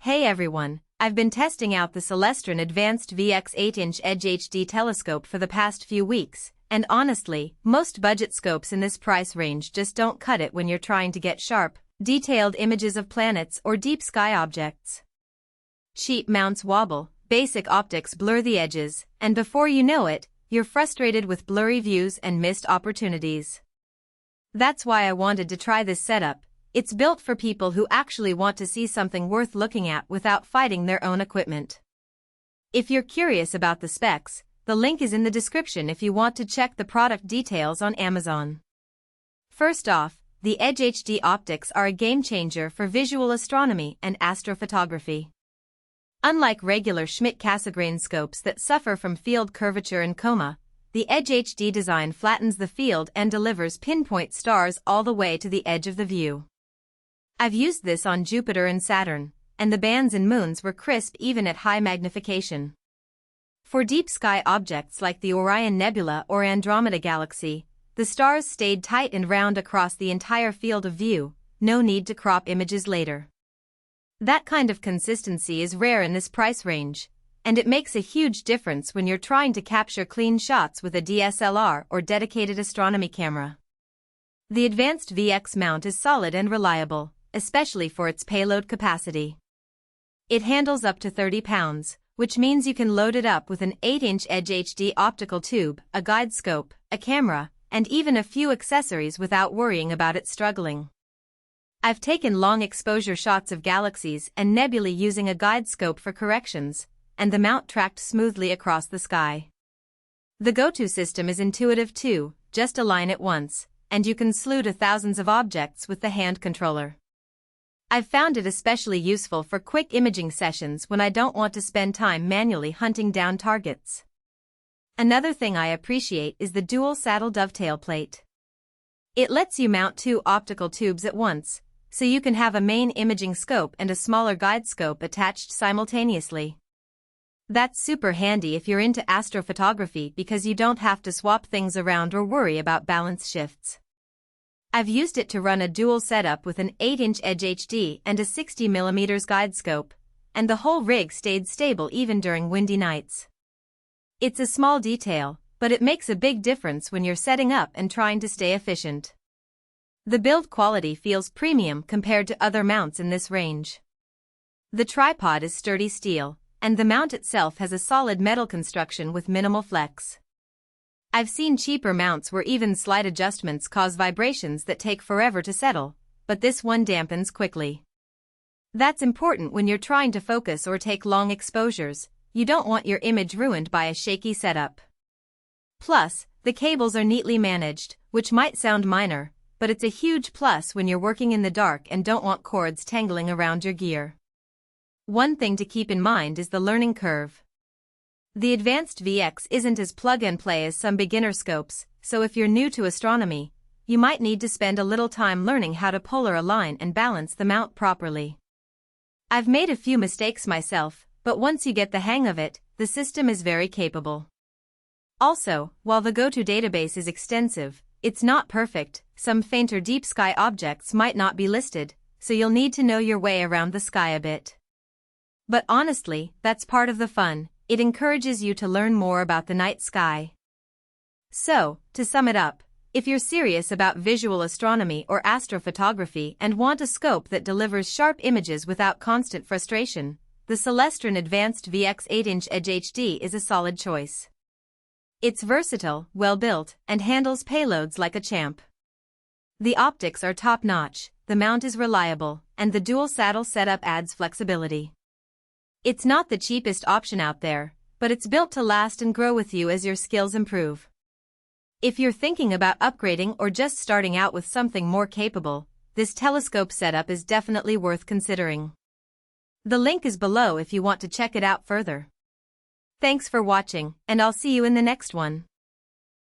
Hey everyone, I've been testing out the Celestron Advanced VX 8-inch EdgeHD telescope for the past few weeks, and honestly, most budget scopes in this price range just don't cut it when you're trying to get sharp, detailed images of planets or deep sky objects. Cheap mounts wobble, basic optics blur the edges, and before you know it, you're frustrated with blurry views and missed opportunities. That's why I wanted to try this setup. It's built for people who actually want to see something worth looking at without fighting their own equipment. If you're curious about the specs, the link is in the description if you want to check the product details on Amazon. First off, the EdgeHD optics are a game changer for visual astronomy and astrophotography. Unlike regular Schmidt-Cassegrain scopes that suffer from field curvature and coma, the EdgeHD design flattens the field and delivers pinpoint stars all the way to the edge of the view. I've used this on Jupiter and Saturn, and the bands and moons were crisp even at high magnification. For deep sky objects like the Orion Nebula or Andromeda Galaxy, the stars stayed tight and round across the entire field of view, no need to crop images later. That kind of consistency is rare in this price range, and it makes a huge difference when you're trying to capture clean shots with a DSLR or dedicated astronomy camera. The Advanced VX mount is solid and reliable, especially for its payload capacity. It handles up to 30 pounds, which means you can load it up with an 8-inch EdgeHD optical tube, a guide scope, a camera, and even a few accessories without worrying about it struggling. I've taken long exposure shots of galaxies and nebulae using a guide scope for corrections, and the mount tracked smoothly across the sky. The GoTo system is intuitive too, just align it once, and you can slew to thousands of objects with the hand controller. I've found it especially useful for quick imaging sessions when I don't want to spend time manually hunting down targets. Another thing I appreciate is the dual saddle dovetail plate. It lets you mount two optical tubes at once, so you can have a main imaging scope and a smaller guide scope attached simultaneously. That's super handy if you're into astrophotography because you don't have to swap things around or worry about balance shifts. I've used it to run a dual setup with an 8-inch EdgeHD and a 60mm guide scope, and the whole rig stayed stable even during windy nights. It's a small detail, but it makes a big difference when you're setting up and trying to stay efficient. The build quality feels premium compared to other mounts in this range. The tripod is sturdy steel, and the mount itself has a solid metal construction with minimal flex. I've seen cheaper mounts where even slight adjustments cause vibrations that take forever to settle, but this one dampens quickly. That's important when you're trying to focus or take long exposures. You don't want your image ruined by a shaky setup. Plus, the cables are neatly managed, which might sound minor, but it's a huge plus when you're working in the dark and don't want cords tangling around your gear. One thing to keep in mind is the learning curve. The Advanced VX isn't as plug-and-play as some beginner scopes, so if you're new to astronomy, you might need to spend a little time learning how to polar align and balance the mount properly. I've made a few mistakes myself, but once you get the hang of it, the system is very capable. Also, while the GoTo database is extensive, it's not perfect. Some fainter deep sky objects might not be listed, so you'll need to know your way around the sky a bit. But honestly, that's part of the fun. It encourages you to learn more about the night sky. So, to sum it up, if you're serious about visual astronomy or astrophotography and want a scope that delivers sharp images without constant frustration, the Celestron Advanced VX 8-inch EdgeHD is a solid choice. It's versatile, well-built, and handles payloads like a champ. The optics are top-notch, the mount is reliable, and the dual saddle setup adds flexibility. It's not the cheapest option out there, but it's built to last and grow with you as your skills improve. If you're thinking about upgrading or just starting out with something more capable, this telescope setup is definitely worth considering. The link is below if you want to check it out further. Thanks for watching, and I'll see you in the next one.